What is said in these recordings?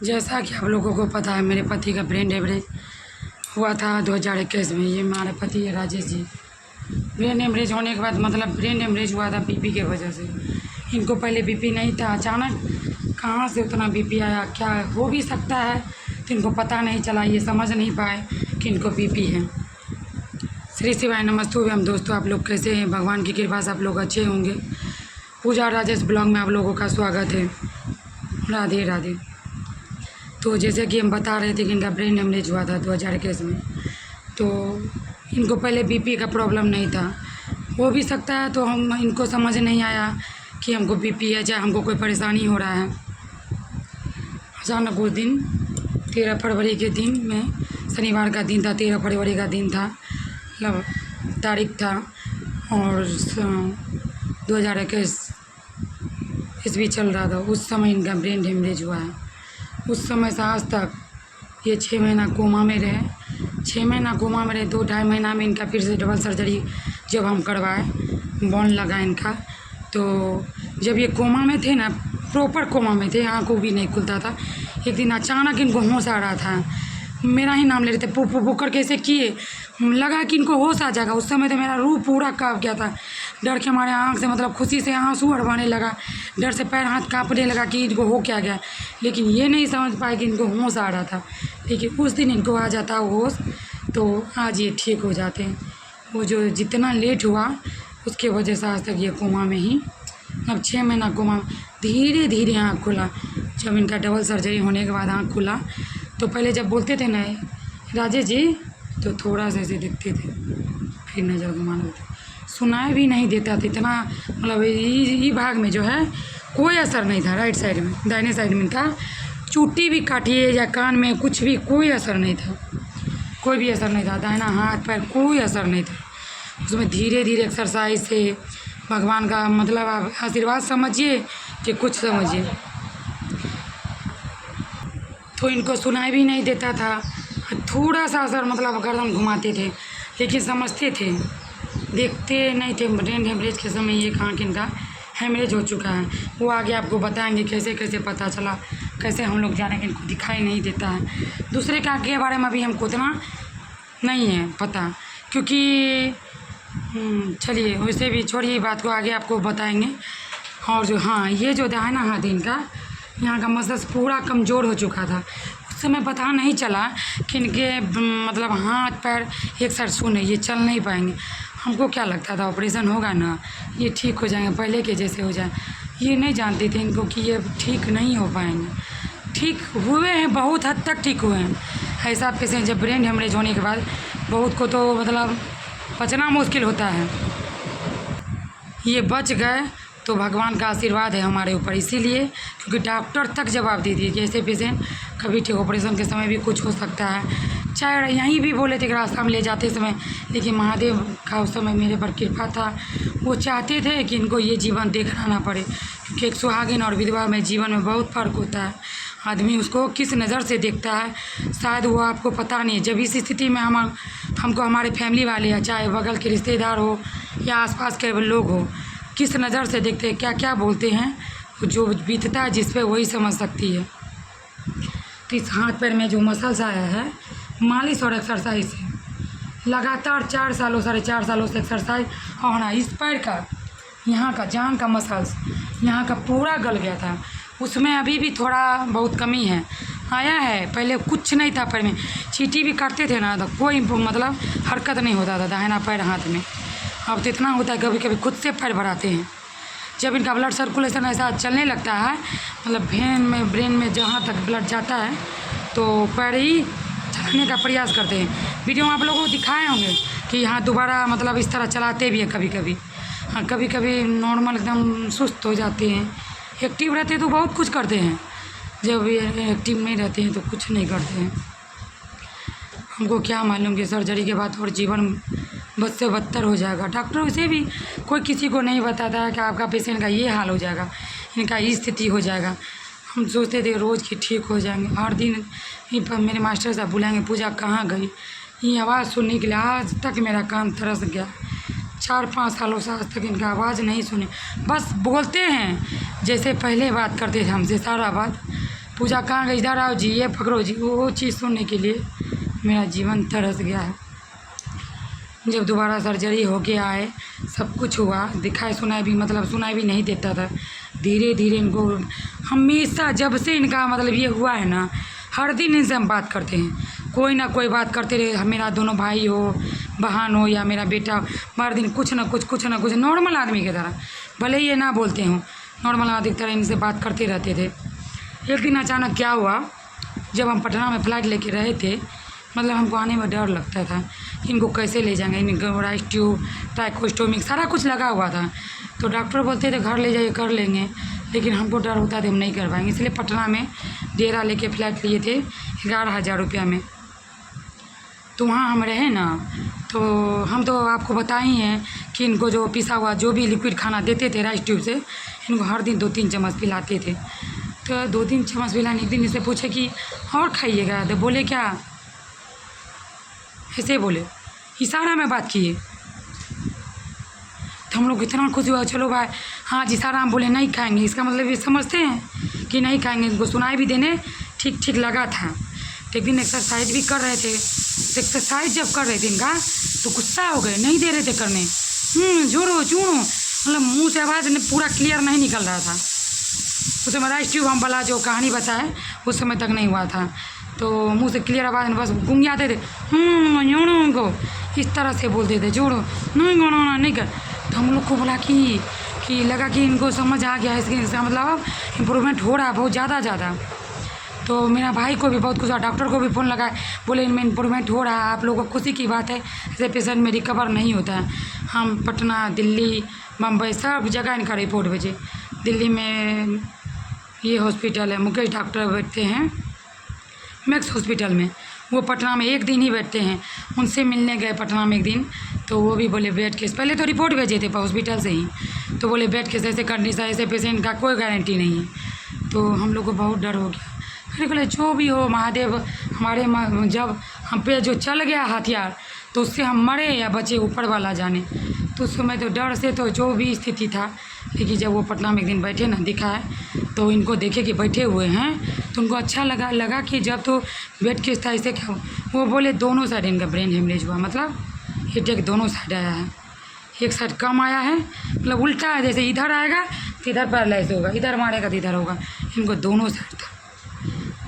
जैसा कि आप लोगों को पता है, मेरे पति का ब्रेन हेमरेज हुआ था 2021 में। ये हमारे पति है राजेश जी। ब्रेन हेमरेज होने के बाद मतलब ब्रेन हेमरेज हुआ था बीपी के वजह से। इनको पहले बीपी नहीं था, अचानक कहाँ से उतना बीपी आया, क्या हो भी सकता है तो इनको पता नहीं चला, ये समझ नहीं पाए कि इनको बीपी है। श्री शिवाय नमस्तु। हम दोस्तों, आप लोग कैसे हैं? भगवान की कृपा से आप लोग अच्छे होंगे। पूजा राजेश ब्लॉग में आप लोगों का स्वागत है। राधे राधे। तो जैसे कि हम बता रहे थे कि इनका ब्रेन हेमरेज हुआ था 2021 में। तो इनको पहले बीपी का प्रॉब्लम नहीं था, हो भी सकता है तो हम इनको समझ नहीं आया कि हमको बीपी है, चाहे हमको कोई परेशानी हो रहा है। अचानक उस दिन 13 फरवरी के दिन में, शनिवार का दिन था, 13 फरवरी का दिन था, मतलब तारीख था, और 2021 ईस्वी चल रहा था। उस समय इनका ब्रेन हेमरेज हुआ है। उस समय से आज तक ये 6 महीना कोमा में रहे। 6 महीना कोमा में रहे। 2-2.5 महीना में इनका फिर से डबल सर्जरी जब हम करवाए, बोन लगा इनका। तो जब ये कोमा में थे ना, प्रॉपर कोमा में थे, आँखों भी नहीं खुलता था। एक दिन अचानक इनको होश आ रहा था, मेरा ही नाम ले रहे थे, पू पू पू करके ऐसे किए, लगा कि इनको होश आ जाएगा। उस समय तो मेरा रूह पूरा काँप गया था, डर के हमारे आँख से मतलब खुशी से आंसू अड़वाने लगा, डर से पैर हाथ काँपने लगा कि इनको हो क्या गया। लेकिन ये नहीं समझ पाए कि इनको होश आ रहा था। लेकिन उस दिन इनको आ जाता होश, तो आज ये ठीक हो जाते हैं। वो जो जितना लेट हुआ उसके वजह से आज तक ये कोमा में ही, अब 6 महीना कोमा, धीरे धीरे आँख खुला। जब इनका डबल सर्जरी होने के बाद आँख खुला, तो पहले जब बोलते थे ना राजेश जी, तो थोड़ा सा ऐसे दिखते थे, फिर नज़र घुमाने लगते, सुनाई भी नहीं देता था इतना। मतलब ये भाग में जो है कोई असर नहीं था, राइट साइड में, दाहिने साइड में था। चुट्टी भी काटिए या कान में कुछ भी, कोई असर नहीं था, कोई भी असर नहीं था। दाहिना हाथ पैर कोई असर नहीं था। उसमें धीरे धीरे एक्सरसाइज से भगवान का मतलब आप आशीर्वाद समझिए कि कुछ समझिए। तो इनको सुनाई भी नहीं देता था, थोड़ा सा असर मतलब गर्दन घुमाते थे, लेकिन समझते थे, देखते नहीं थे। ब्रेन हेमरेज के समय ये आँख इनका हेमरेज हो चुका है। वो आगे आपको बताएंगे कैसे कैसे पता चला, कैसे हम लोग जाने कि इनको दिखाई नहीं देता है। दूसरे के आँख के बारे में भी हमको उतना नहीं है पता, क्योंकि चलिए वैसे भी छोड़िए बात को, आगे आपको बताएंगे। और जो हाँ, ये जो दाहिना हाथ इनका, यहाँ का मसल्स पूरा कमज़ोर हो चुका था। उस समय पता नहीं चला कि इनके मतलब हाथ पैर एक साथ सुने, ये चल नहीं पाएंगे। हमको क्या लगता था ऑपरेशन होगा ना, ये ठीक हो जाएंगे, पहले के जैसे हो जाए। ये नहीं जानते थे इनको कि ये ठीक नहीं हो पाएंगे। ठीक हुए हैं, बहुत हद तक ठीक हुए हैं। ऐसा पेशेंट जब ब्रेन हेमरेज होने के बाद बहुत को तो मतलब बचना मुश्किल होता है, ये बच गए तो भगवान का आशीर्वाद है हमारे ऊपर। इसीलिए क्योंकि डॉक्टर तक जवाब दे दिए कि ऐसे पेशेंट कभी ठीक, ऑपरेशन के समय भी कुछ हो सकता है। चाहे यहीं भी बोले थे कि रास्ता में ले जाते समय, लेकिन महादेव का उस समय मेरे पर कृपा था। वो चाहते थे कि इनको ये जीवन देखना ना पड़े, क्योंकि एक सुहागिन और विधवा में जीवन में बहुत फ़र्क होता है। आदमी उसको किस नज़र से देखता है शायद वो आपको पता नहीं है। जब इस स्थिति में हमको हमारे फैमिली वाले या चाहे बगल के रिश्तेदार हो या आसपास के लोग हो, किस नज़र से देखते हैं, क्या क्या बोलते हैं, जो बीतता है जिस पे वही समझ सकती है। तो इस हाथ पैर में जो मसल्स आया है, मालिश और एक्सरसाइज से लगातार 4 सालों 4.5 सालों से एक्सरसाइज होना, इस पैर का यहाँ का जांघ का मसल्स यहाँ का पूरा गल गया था। उसमें अभी भी थोड़ा बहुत कमी है, आया है। पहले कुछ नहीं था पैर में, चींटी भी काटते थे ना तो कोई मतलब हरकत नहीं होता था दाहिना पैर हाथ में। अब तो इतना होता है, कभी कभी खुद से पैर भराते हैं। जब इनका ब्लड सर्कुलेशन ऐसा चलने लगता है, मतलब वेन में ब्रेन में जहाँ तक ब्लड जाता है, तो पैर ही चलाने का प्रयास करते हैं। वीडियो में आप लोगों को दिखाए होंगे कि यहाँ दोबारा मतलब इस तरह चलाते भी हैं कभी कभी। हाँ, कभी कभी नॉर्मल एकदम सुस्त हो जाते हैं। एक्टिव रहते हैं तो बहुत कुछ करते हैं, जब ये एक्टिव नहीं रहते हैं तो कुछ नहीं करते हैं। हमको क्या मालूम कि सर्जरी के बाद और जीवन बद से बदतर हो जाएगा। डॉक्टर वैसे भी कोई किसी को नहीं बताता है कि आपका पेशेंट का ये हाल हो जाएगा, इनका ये स्थिति हो जाएगा। हम सोचते थे रोज़ की ठीक हो जाएंगे। हर दिन मेरे मास्टर साहब बुलाएंगे, पूजा कहाँ गई, ये आवाज़ सुनने के लिए आज तक मेरा कान तरस गया। 4-5 सालों से आज तक इनका आवाज़ नहीं सुने। बस बोलते हैं जैसे पहले बात करते थे हमसे, सारा बात पूजा कहाँ गई, इधर आओ जी, ये पकड़ो जी, वो चीज़ सुनने के लिए मेरा जीवन तरस गया है। जब दोबारा सर्जरी होके आए, सब कुछ हुआ, दिखाई सुनाई भी मतलब सुनाई भी नहीं देता था। धीरे धीरे इनको हमेशा जब से इनका मतलब ये हुआ है ना, हर दिन इनसे हम बात करते हैं, कोई ना कोई बात करते रहे। मेरा दोनों भाई हो, बहन हो या मेरा बेटा, हर दिन कुछ ना कुछ नॉर्मल आदमी की तरह, भले ही ये ना बोलते हों, नॉर्मल आदमी की तरह इनसे बात करते रहते थे। एक दिन अचानक क्या हुआ, जब हम पटना में फ़्लाइट लेके रहे थे, मतलब हमको आने में डर लगता था कि इनको कैसे ले जाएंगे, इनको राइस ट्यूब, ट्राइकोस्टोमिक सारा कुछ लगा हुआ था। तो डॉक्टर बोलते थे घर ले जाइए, कर लेंगे, लेकिन हमको डर होता था हम नहीं कर पाएंगे, इसलिए पटना में डेरा लेके फ़्लाइट लिए थे 11,000 रुपया में। तो वहाँ हम रहे ना, तो हम तो आपको बताए ही हैं कि इनको जो पिसा हुआ जो भी लिक्विड खाना देते थे राइस ट्यूब से, इनको हर दिन 2-3 चम्मच पिलाते थे। तो 2-3 चम्मच पिलाने, एक दिन इसे पूछे कि और खाइएगा, तो बोले क्या, ऐसे बोले, इशारा में बात किए। तो हम लोग इतना खुश हुआ, चलो भाई हाँ जी, इशारा हम बोले नहीं खाएंगे, इसका मतलब ये समझते हैं कि नहीं खाएंगे। इनको सुनाई भी देने ठीक ठीक लगा था। तो एक दिन एक्सरसाइज भी कर रहे थे, तो एक्सरसाइज जब कर रहे थे इनका तो गुस्सा हो गए, नहीं दे रहे थे करने, जोड़ो चूड़ो, मतलब मुँह से आवाज़ पूरा क्लियर नहीं निकल रहा था। उस समय राइस ट्यूब हम वाला जो कहानी बताए उस समय तक नहीं हुआ था, तो मुंह से क्लियर आवाज़ में बस गुंगियाते थे, को इस तरह से बोलते थे, जोड़ो नहीं कर। तो हम लोग को बोला कि लगा कि इनको समझ आ गया, इसका मतलब अब इम्प्रूवमेंट हो रहा है बहुत ज़्यादा। तो मेरा भाई को भी बहुत कुछ, डॉक्टर को भी फ़ोन लगाए, बोले इनमें इम्प्रूवमेंट हो रहा है, आप लोगों को खुशी की बात है, ऐसे पेशेंट में रिकवर नहीं होता है। हम पटना, दिल्ली, मुंबई सब जगह इनका रिपोर्ट भेजे। दिल्ली में ये हॉस्पिटल है, मुकेश डॉक्टर बैठते हैं मैक्स हॉस्पिटल में, वो पटना में एक दिन ही बैठते हैं। उनसे मिलने गए पटना में एक दिन, तो वो भी बोले बेड केस, पहले तो रिपोर्ट भेजे थे हॉस्पिटल से ही, तो बोले बेड केस, ऐसे कंडीशन, ऐसे पेशेंट का कोई गारंटी नहीं है। तो हम लोग को बहुत डर हो गया। फिर बोले जो भी हो महादेव, हमारे जब हम पे जो चल गया हथियार, तो उससे हम मरे या बचे ऊपर वाला जाने। तो उस समय तो डर से तो जो भी स्थिति था, लेकिन जब वो पटना में एक दिन बैठे ना, दिखाए तो इनको देखे कि बैठे हुए हैं, तो उनको अच्छा लगा कि जब तो बेड केस था ऐसे क्या, वो बोले दोनों साइड इनका ब्रेन हेमरेज हुआ, मतलब अटैक दोनों साइड आया है, एक साइड कम आया है, मतलब उल्टा है, जैसे इधर आएगा तो इधर पैरालाइज होगा, इधर मारेगा तो इधर होगा, इनको दोनों साइड था,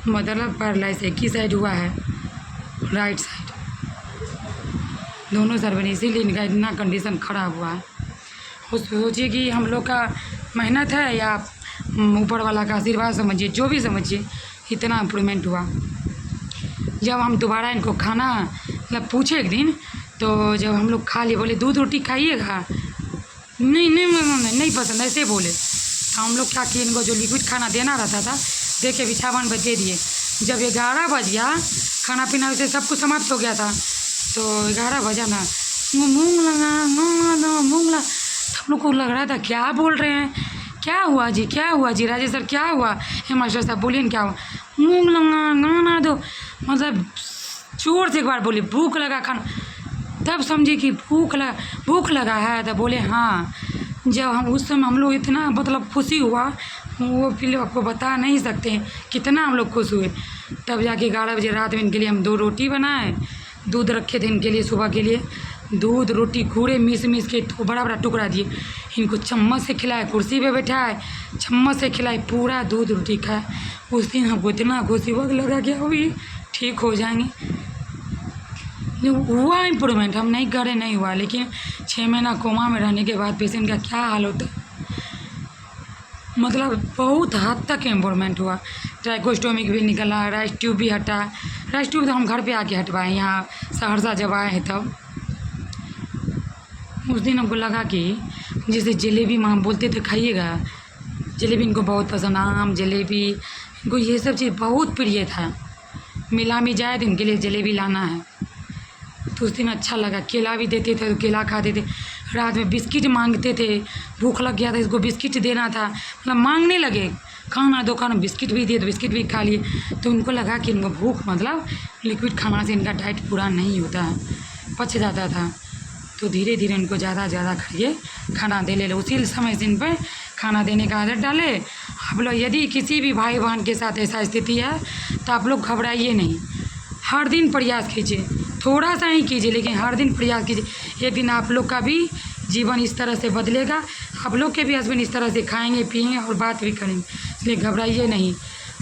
मतलब पैरालाइज एक ही साइड हुआ है, राइट साइड, दोनों साइड बनी, इसीलिए इनका इतना कंडीशन ख़राब हुआ है। सोचिए कि हम लोग का मेहनत है या ऊपर वाला का आशीर्वाद समझिए, जो भी समझिए, इतना इम्प्रूवमेंट हुआ। जब हम दोबारा इनको खाना मतलब पूछे एक दिन, तो जब हम लोग खा लिए, बोले दूध रोटी खाइएगा, नहीं पसंद, ऐसे बोले। तो हम लोग क्या किए, इनको जो लिक्विड खाना देना रहता था दे के बिछावन पर दे दिए। जब 11 बज गया, खाना पीना वैसे सब कुछ समाप्त हो गया था, तो 11 बजा ना, मूँग लगा, हम लोग को लग रहा था क्या बोल रहे हैं, क्या हुआ जी राजेश सर, क्या हुआ, हे मास्टर साहब बोलिए क्या हुआ, मूँग लगा गाना दो, मतलब जोर से एक बार बोले भूख लगा खाना, तब समझे कि भूख लगा है, तो बोले हाँ। जब हम उस समय हम लोग इतना मतलब खुशी हुआ, वो फिर आपको बता नहीं सकते हैं कितना हम लोग खुश हुए। तब जाके 11 बजे रात में इनके लिए हम 2 रोटी बनाए, दूध रखे थे इनके लिए सुबह के लिए, दूध रोटी घूरे मीस के तो बड़ा टुकड़ा दिए, इनको चम्मच से खिलाए, कुर्सी पे बैठाए, चम्मच से खिलाए, पूरा दूध रोटी खाए। उस दिन हमको इतना खुशी हुआ, लगा कि अभी ठीक हो जाएंगे। हुआ इम्प्रूवमेंट, हम नहीं करे नहीं हुआ, लेकिन 6 महीना कोमा में रहने के बाद पेशेंट का क्या हाल होता है, मतलब बहुत हद तक इम्प्रूवमेंट हुआ। ट्राइकोस्टोमिक भी निकला, राइस ट्यूब भी हटा, राइस ट्यूब तो हम घर पे आके हटवाए, यहाँ सहरसा जब आए हैं तब। उस दिन हमको लगा कि जैसे जलेबी माँ बोलते थे खाइएगा, जलेबी इनको बहुत पसंद, आम जलेबी इनको ये सब चीज़ बहुत प्रिय था, मिला में जाए तो इनके लिए जलेबी लाना है। तो उस दिन अच्छा लगा, केला भी देते थे तो केला खाते थे, रात में बिस्किट मांगते थे, भूख लग गया था इसको बिस्किट देना था, मतलब मांगने लगे, खाना दो खाना, बिस्किट भी दिए तो बिस्किट भी खा लिए। तो उनको लगा कि इनको भूख मतलब लिक्विड खाना से इनका डाइट पूरा नहीं होता है, पच जाता था। तो धीरे धीरे उनको ज़्यादा खाइए खाना दे ले, उसी समय से इन पर खाना देने का आदत डाले आप लोग यदि किसी भी भाई बहन के साथ ऐसा स्थिति है तो आप लोग घबराइए नहीं, हर दिन प्रयास कीजिए, थोड़ा सा ही कीजिए लेकिन हर दिन प्रयास कीजिए। एक दिन आप लोग का भी जीवन इस तरह से बदलेगा, आप लोग के भी हस्बैंड इस तरह से खाएंगे पिएंगे और बात भी करेंगे, इसलिए घबराइए नहीं।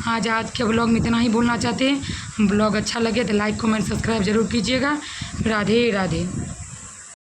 आज के ब्लॉग में इतना ही बोलना चाहते हैं। ब्लॉग अच्छा लगे तो लाइक कमेंट सब्सक्राइब जरूर कीजिएगा। राधे राधे।